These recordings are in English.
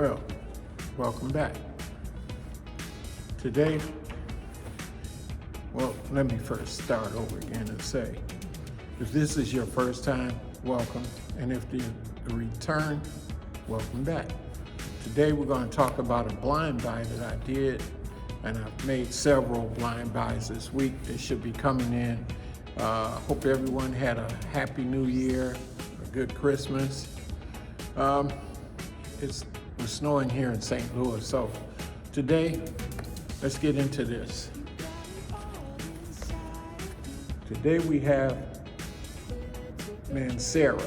Well, welcome back. Today, let me first start over again and say, if this is your first time, welcome. And if the return, welcome back. Today we're going to talk about a blind buy that I did, and I've made several blind buys this week. They should be coming in. Hope everyone had a happy new year, a good Christmas. It's snowing here in St. Louis, so today, let's get into this. Today we have Mancera,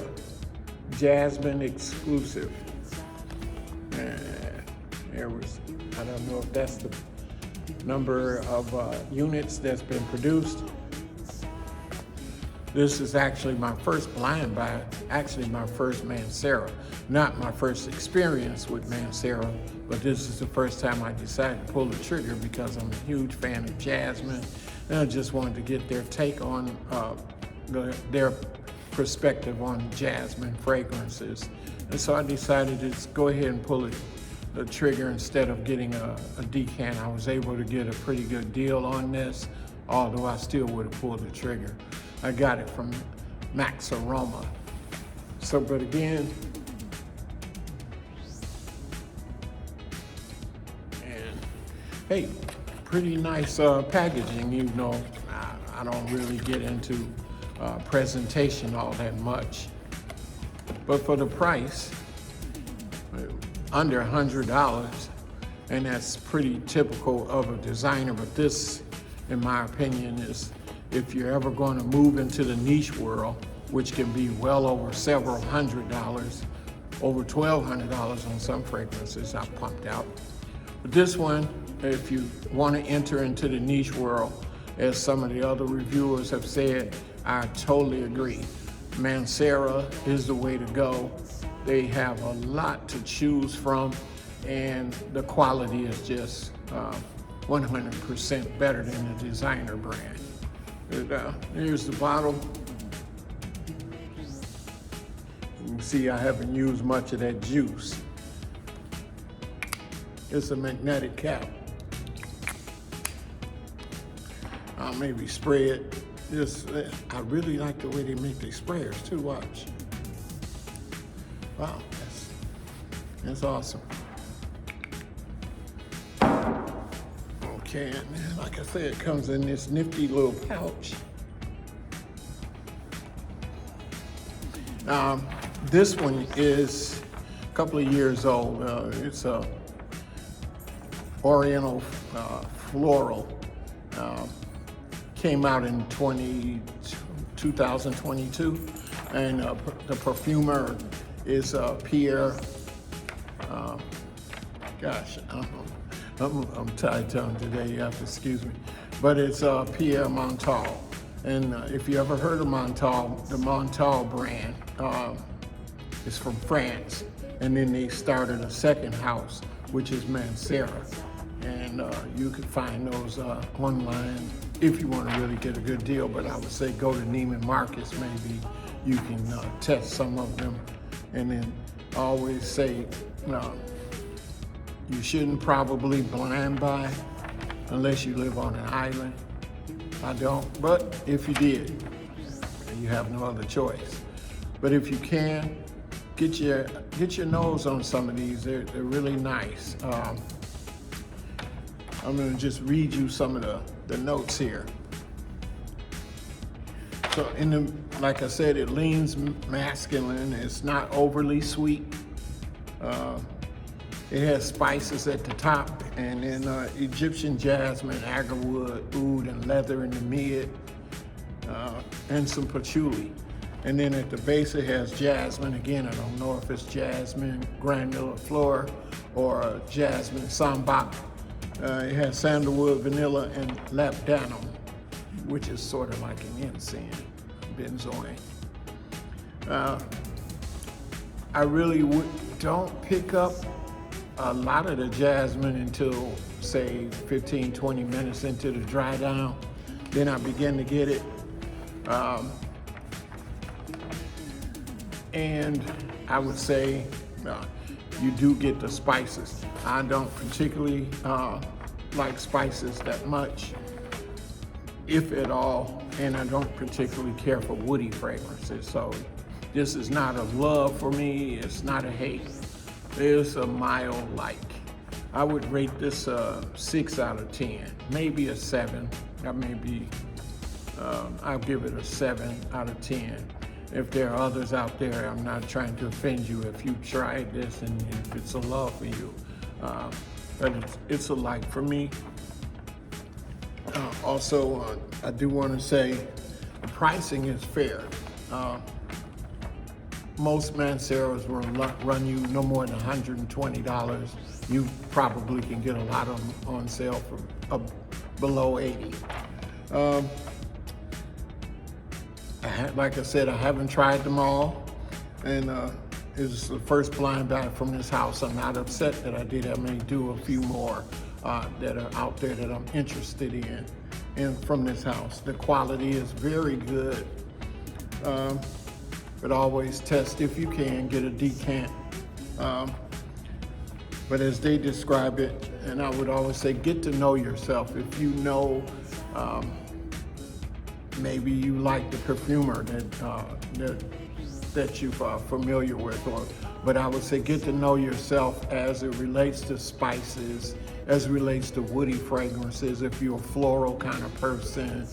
Jasmine Exclusif. I don't know if that's the number of units that's been produced. This is actually my first blind buy, actually my first Mancera. Not my first experience with Mancera, but this is the first time I decided to pull the trigger because I'm a huge fan of Jasmine, and I just wanted to get their take on their perspective on Jasmine fragrances. And so I decided to go ahead and pull the trigger instead of getting a decant. I was able to get a pretty good deal on this, although I still would have pulled the trigger. I got it from Mancera. So, but again, and hey, pretty nice packaging. You know, I don't really get into presentation all that much, but for the price, under $100, and that's pretty typical of a designer. But this, in my opinion, is, if you're ever going to move into the niche world, which can be well over several $100s, over $1,200 on some fragrances I've pumped out. But this one, if you want to enter into the niche world, as some of the other reviewers have said, I totally agree. Mancera is the way to go. They have a lot to choose from, and the quality is just 100% better than the designer brand. Here's the bottle. You can see I haven't used much of that juice. It's a magnetic cap. I'll maybe spray it. I really like the way they make their sprayers too, watch. Wow, that's awesome. Okay, and like I said, it comes in this nifty little pouch. This one is a couple of years old. It's a Oriental floral. Came out in 2022, and the perfumer is Pierre. I'm tired tongue today, you have to excuse me. But it's Pierre Montal. And if you ever heard of Montal, the Montal brand is from France. And then they started a second house, which is Mancera. And you can find those online if you want to really get a good deal. But I would say go to Neiman Marcus, maybe you can test some of them. And then I always say, you shouldn't probably blind buy unless you live on an island. I don't, but if you did, you have no other choice. But if you can, get your nose on some of these. They're really nice. I'm gonna just read you some of the notes here. So like I said, it leans masculine. It's not overly sweet. It has spices at the top, and then Egyptian jasmine, agarwood, oud, and leather in the mid, and some patchouli. And then at the base it has jasmine. Again, I don't know if it's jasmine granular flora or jasmine sambac. It has sandalwood, vanilla, and labdanum, which is sort of like an incense, benzoin. I really don't pick up a lot of the jasmine until, say, 15, 20 minutes into the dry down. Then I begin to get it. And I would say you do get the spices. I don't particularly like spices that much, if at all, and I don't particularly care for woody fragrances. So this is not a love for me, it's not a hate. It's a mild like. I would rate this a 6 out of 10, maybe a 7. I'll give it a 7 out of 10. If there are others out there, I'm not trying to offend you if you tried this and if it's a love for you. But it's a like for me. Also, I do want to say the pricing is fair. Most Manceras will run you no more than $120. You probably can get a lot of them on sale for below $80. Like I said, I haven't tried them all, and it's the first blind buy from this house. I'm not upset that I did. I may do a few more that are out there that I'm interested in, and from this house. The quality is very good. But always test if you can, get a decant. But as they describe it, and I would always say, get to know yourself. If you know, maybe you like the perfumer that you're familiar with, but I would say get to know yourself as it relates to spices, as it relates to woody fragrances. If you're a floral kind of person,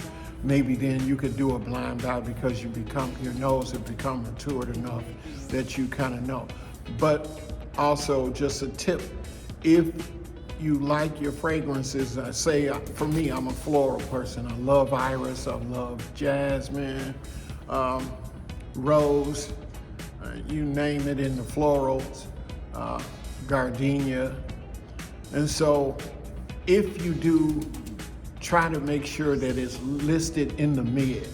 maybe then you could do a blind buy because your nose has become matured enough that you kind of know. But also just a tip, if you like your fragrances, say for me, I'm a floral person. I love iris, I love jasmine, rose, you name it in the florals, gardenia. And so if you do, try to make sure that it's listed in the mid,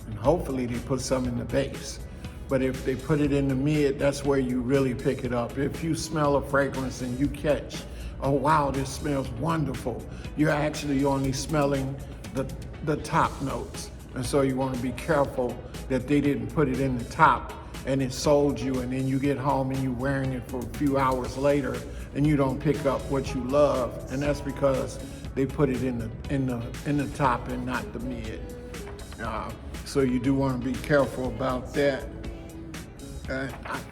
and hopefully they put some in the base. But if they put it in the mid, that's where you really pick it up. If you smell a fragrance and you catch, oh wow, this smells wonderful, you're actually only smelling the top notes. And so you want to be careful that they didn't put it in the top and it sold you, and then you get home and you're wearing it for a few hours later and you don't pick up what you love, and that's because they put it in the top and not the mid. So you do want to be careful about that.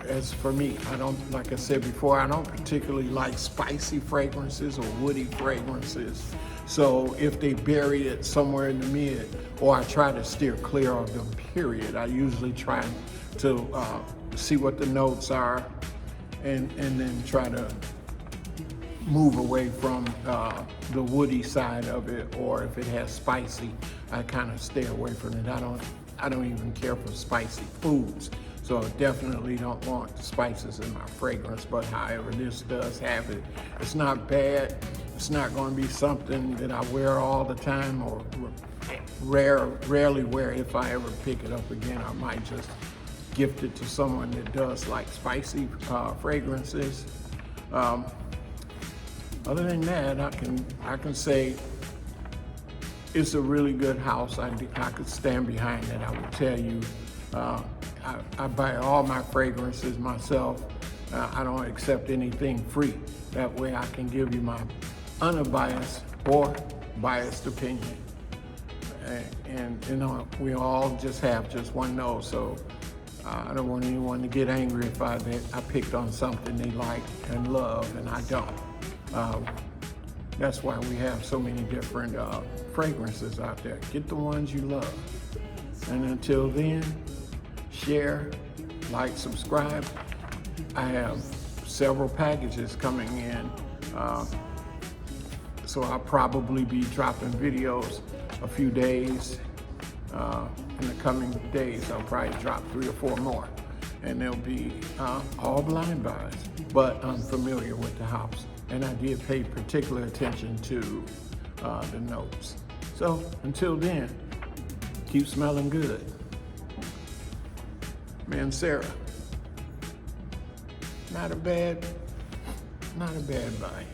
As for me, I don't, like I said before, I don't particularly like spicy fragrances or woody fragrances. So if they bury it somewhere in the mid, or I try to steer clear of them, period. I usually try to see what the notes are and then try to move away from the woody side of it, or if it has spicy, I kind of stay away from it. I don't even care for spicy foods. So I definitely don't want spices in my fragrance, but however, this does have it. It's not bad. It's not going to be something that I wear all the time, or rarely wear. If I ever pick it up again, I might just gift it to someone that does like spicy fragrances. Other than that, I can say it's a really good house. I could stand behind it. I would tell you, I buy all my fragrances myself. I don't accept anything free. That way I can give you my unbiased or biased opinion. And you know, we all just have just one nose, so I don't want anyone to get angry if I picked on something they like and love and I don't. That's why we have so many different fragrances out there. Get the ones you love. And until then, share, like, subscribe. I have several packages coming in, so I'll probably be dropping videos a few days. In the coming days, I'll probably drop 3 or 4 more, and they'll be all blind buys, but I'm familiar with the house, and I did pay particular attention to the notes. So until then, keep smelling good. Mancera, not a bad buy.